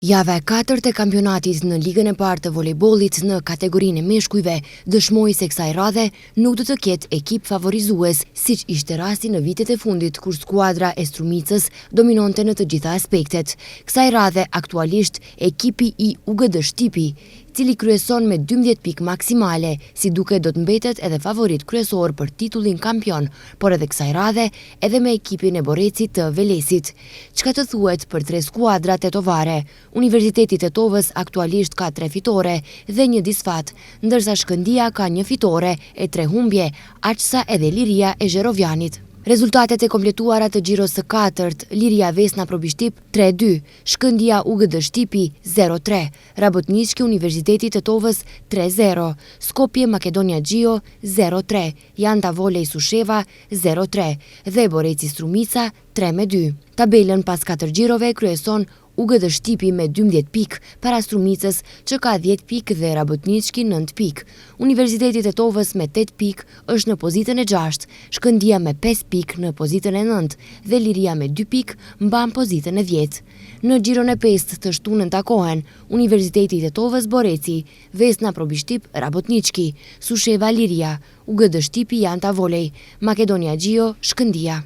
Java e 4 e kampionatit në ligën e parë të volejbollit në kategorinë e meshkujve dëshmoi se kësaj radhe nuk do të ketë ekip favorizues, siç ishte rasti në vitet e fundit kur skuadra e Strumicës dominonte në të gjitha aspektet. Kësaj radhe aktualisht ekipi i UGD Shtipi, cili kryeson me 12 pikë maksimale, si duke do të mbetet edhe favorit kryesor për titullin kampion, por edhe kësaj radhe edhe me ekipin e Borecit të Velesit. Çka të thuhet për tre skuadra tetovare? Universiteti Tetovës aktualisht ka 3 fitore dhe 1 disfat, ndërsa Shkëndia ka 1 fitore e 3 humbje, aq sa edhe Liria e Zherovjanit. Rezultatet e kompletuara të Xhiros së 4, Liria Vesna Probishtip 3-2, Shkëndia UGD Shtipi 0-3, Rabotnički Universiteti Tetovës 3-0, Skopje Makedonia Gjio 0-3, Janta Volej Susheva 0-3 dhe Boreci Strumica 3-2. Tabelën pas 4 xhirove kryeson UGD Shtipi me 12 pikë, para Strumicës që ka 10 pikë dhe Rabotnički 9 pikë. Universiteti Tetovës me 8 pikë është në pozitën e 6, Shkëndia me 5 pikë në pozitën e 9 dhe Liria me 2 pikë mban pozitën e 10. Në xhiron e 5 të shtunën takohen Universiteti Tetovës Boreci, Vesna Probishtip Rabotnički, Susheva Liria, UGD Shtipi Janta Volej, Makedonia Gjio Shkëndia.